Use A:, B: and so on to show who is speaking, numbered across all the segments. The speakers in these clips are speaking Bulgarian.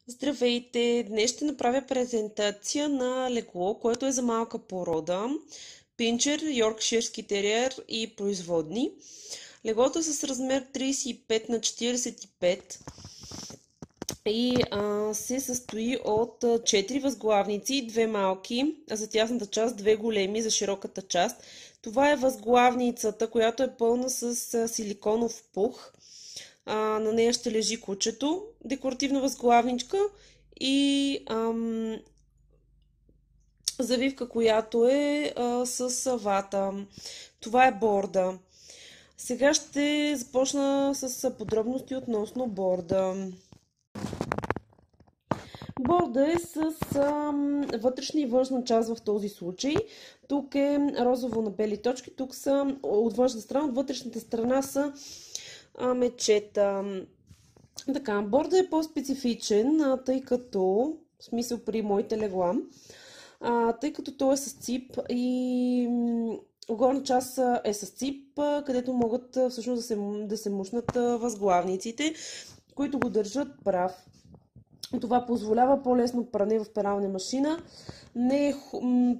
A: Здравейте! Днес ще направя презентация на легло, което е за малка порода. Пинчер, йоркширски териер и производни. Леглото е с размер 35 на 45 и се състои от 4 възглавници, 2 малки, а за тясната част 2 големи за широката част. Това е възглавницата, която е пълна с силиконов пух. На нея ще лежи кучето, декоративна възглавничка и завивка, която е с вата. Това е борда. Сега ще започна с подробности относно борда. Борда е с вътрешна и външна част в този случай. Тук е розово на бели точки, тук са от външна страна, от вътрешната страна са мечета. Така, борда е по-специфичен, тъй като, в смисъл при моите легла, тъй като той е с цип и горна част е с цип, където могат всъщност да се мушнат възглавниците, които го държат прав. Това позволява по-лесно пране в перална машина.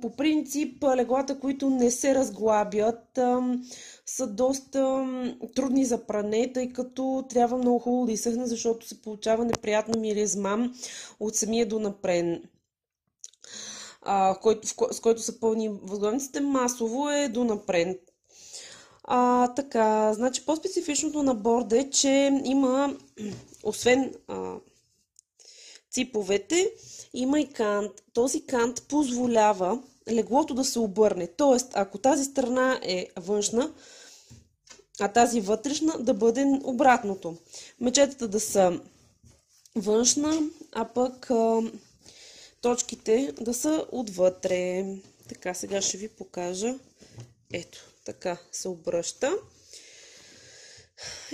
A: По принцип, леглата, които не се разглабят, са доста трудни за пране, тъй като трябва много хубаво да изсъхне, защото се получава неприятна миризма от самия донапрен, с който са пълни възглавниците. Масово е донапрен. Така, значи по-специфичното на борда е, че има, освен циповете, има и кант. Този кант позволява леглото да се обърне. Тоест, ако тази страна е външна, а тази вътрешна, да бъде обратното. Мечетата да са външна, а пък точките да са отвътре. Така, сега ще ви покажа. Ето, така се обръща.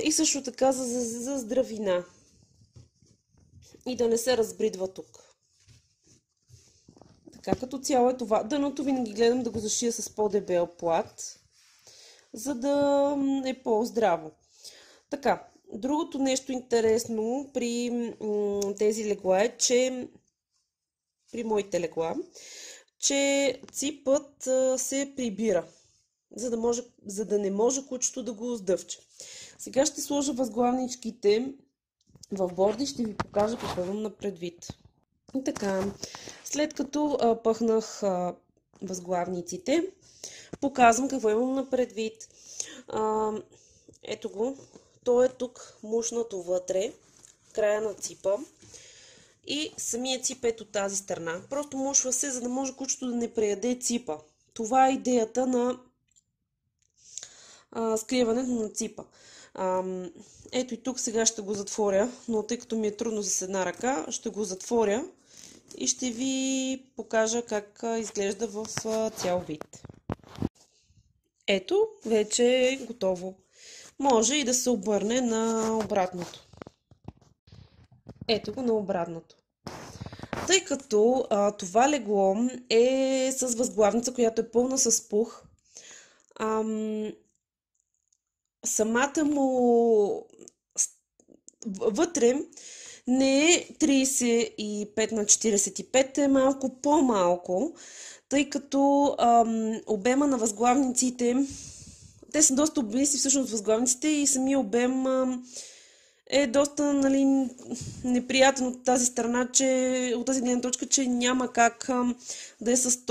A: И също така за здравина. И да не се разбридва тук. Така, като цяло е това. Дъното винаги гледам да го зашия с по-дебел плат, за да е по-здраво. Така, другото нещо интересно при тези легла е, че при моите легла, че ципът се прибира, за да не може кучето да го сдъвче. Сега ще сложа възглавничките в борда и ще ви покажа какво имам на предвид. И така, след като пъхнах възглавниците, показвам какво имам на предвид. Ето го, то е тук мушнато вътре, края на ципа. И самия цип ето тази страна. Просто мушва се, за да може кучето да не преяде ципа. Това е идеята на скриването на ципа. Ето и тук сега ще го затворя, но тъй като ми е трудно с една ръка, ще го затворя и ще ви покажа как изглежда в цял вид. Ето, вече е готово. Може и да се обърне на обратното. Ето го на обратното. Тъй като това легло е с възглавница, която е пълна с пух, самата му вътре не е 35 на 45, е малко по-малко, тъй като обема на възглавниците, те са доста обемисти всъщност възглавниците и самия обем е доста неприятен от тази страна, от тази гледна точка, че няма как да е с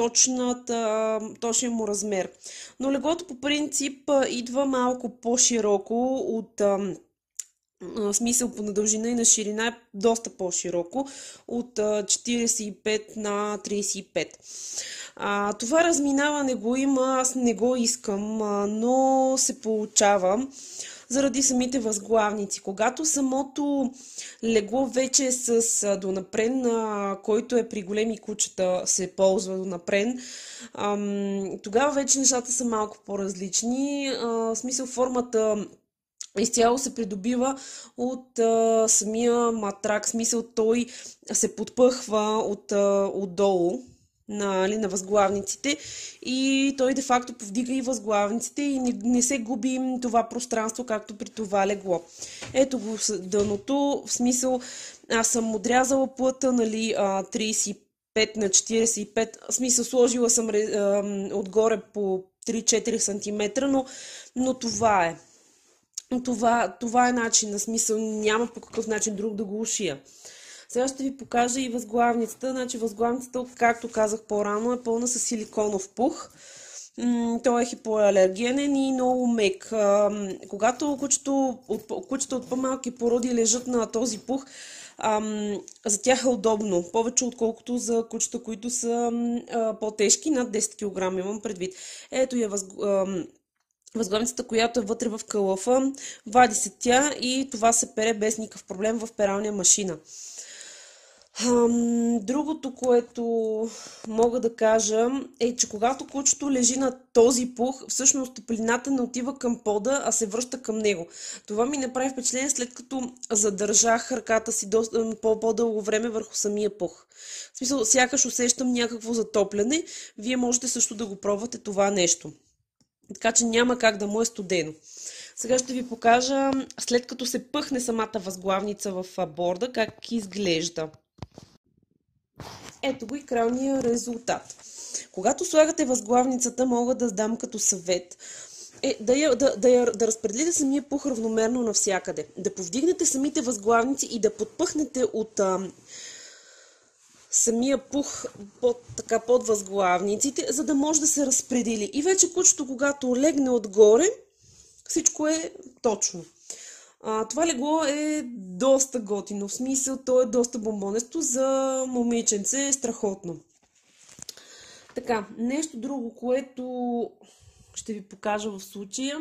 A: точния му размер. Но леглото по принцип идва малко по-широко от смисъл по надължина и на ширина е доста по-широко от 45 на 35. Това разминаване го има, аз не го искам, но се получава заради самите възглавници. Когато самото легло вече е с донапрен, който е при големи кучета се ползва донапрен, тогава вече нещата са малко по-различни. В смисъл формата изцяло се придобива от самия матрак, в смисъл той се подпъхва отдолу на възглавниците и той де-факто повдига и възглавниците и не се губи това пространство, както при това легло. Ето го дъното, в смисъл Аз съм отрязала плътта, нали, 35 на 45, в смисъл сложила съм отгоре по 3-4 см, но това е. Това е начин, на смисъл няма по какъв начин друг да го ушия. Сега ще ви покажа и възглавницата. Значи възглавницата, както казах по-рано, е пълна с силиконов пух. Той е хипоалергенен и много мек. Когато кучета от по-малки породи лежат на този пух, за тях е удобно. Повече отколкото за кучета, които са по-тежки, над 10 кг имам предвид. Ето я възглавницата, която е вътре в кълъфа. Вади се тя и това се пере без никакъв проблем в пералня машина. Другото, което мога да кажа е, че когато кучето лежи на този пух, всъщност топлината не отива към пода, а се връща към него. Това ми направи впечатление, след като задържах ръката си по-дълго време върху самия пух. В смисъл, сякаш усещам някакво затопляне. Вие можете също да го пробвате това нещо. Така че няма как да му е студено. Сега ще ви покажа, след като се пъхне самата възглавница в борда, как изглежда. Ето го и крайния резултат. Когато слагате възглавницата, мога да дам като съвет да разпределите самия пух равномерно навсякъде. Да повдигнете самите възглавници и да подпъхнете от самия пух под възглавниците, за да може да се разпредели. И вече кучето, когато легне отгоре, всичко е точно. Това легло е доста готино, в смисъл то е доста бомбонесто, за момиченце е страхотно. Така, нещо друго, което ще ви покажа в случая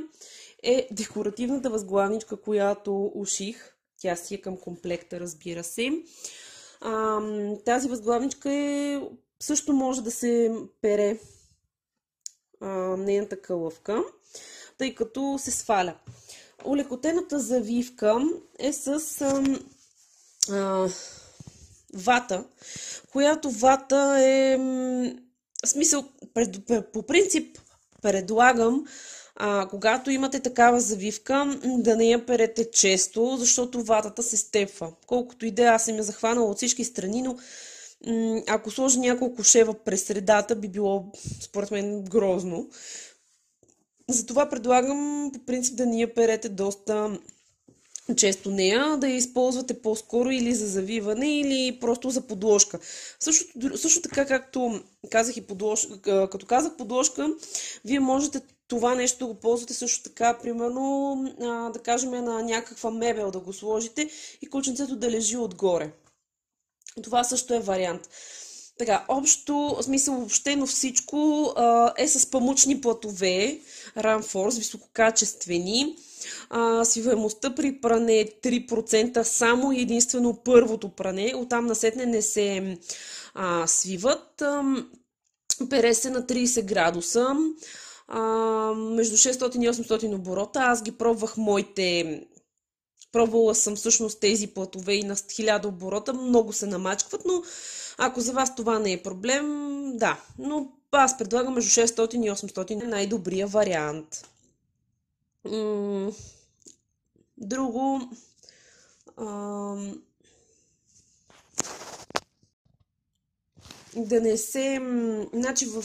A: е декоративната възглавничка, която уших. Тя си е към комплекта, разбира се. Тази възглавничка също може да се пере нейната кълъвка, тъй като се сваля. Олекотената завивка е с вата, която вата е, в смисъл, по принцип предлагам, когато имате такава завивка, да не я перете често, защото ватата се степва. Колкото и да аз съм я захванала от всички страни, но ако сложа няколко шева през средата, би било, според мен, грозно. Затова предлагам по принцип да ни я перете доста често нея, да я използвате по-скоро или за завиване, или просто за подложка. Също така, както казах и като казах подложка, вие можете това нещо да го ползвате също така, примерно, да кажем на някаква мебел да го сложите и кученцето да лежи отгоре. Това също е вариант. Така, общо, в смисъл, общено всичко е с памучни платове, Ранфорс, висококачествени. Свиваемостта при пране е 3%, само и единствено първото пране, оттам насетне не се свиват. Пере се на 30 градуса, между 600 и 800 оборота. Аз ги пробвах пробвала съм всъщност тези платове и на 1000 оборота, много се намачкват, но ако за вас това не е проблем, да, но аз предлагам между 600 и 800 е най-добрия вариант. Друго, да не се, значи в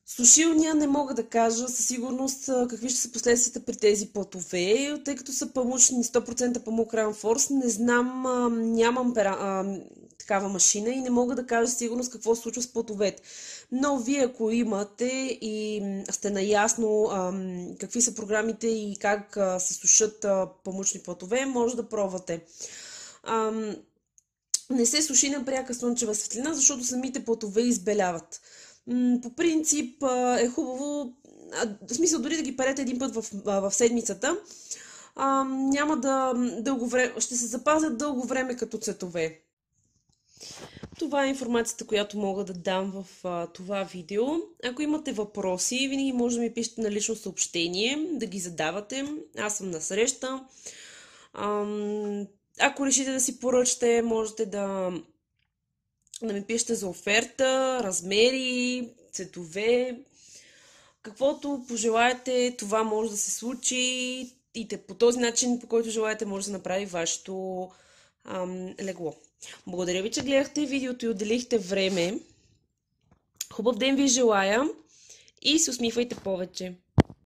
A: сушилния не мога да кажа със сигурност какви ще са последствията при тези платове, тъй като са памучни 100% памук Ранфорс, не знам, нямам такава машина и не мога да кажа сигурност какво се случва с платовете. Но вие ако имате и сте наясно какви са програмите и как се сушат памучни платове, може да пробвате. Не се суши на пряка слънчева светлина, защото самите платове избеляват. По принцип е хубаво, в смисъл дори да ги перете един път в седмицата, няма дълго време, ще се запазят дълго време като цветове. Това е информацията, която мога да дам в това видео. Ако имате въпроси, винаги може да ми пишете на лично съобщение, да ги задавате. Аз съм на среща. Ако решите да си поръчате, можете да ми пишете за оферта, размери, цветове. Каквото пожелаете, това може да се случи и по този начин, по който желаете, може да направи вашето легло. Благодаря ви, че гледахте видеото и отделихте време. Хубав ден ви желая и се усмихвайте повече.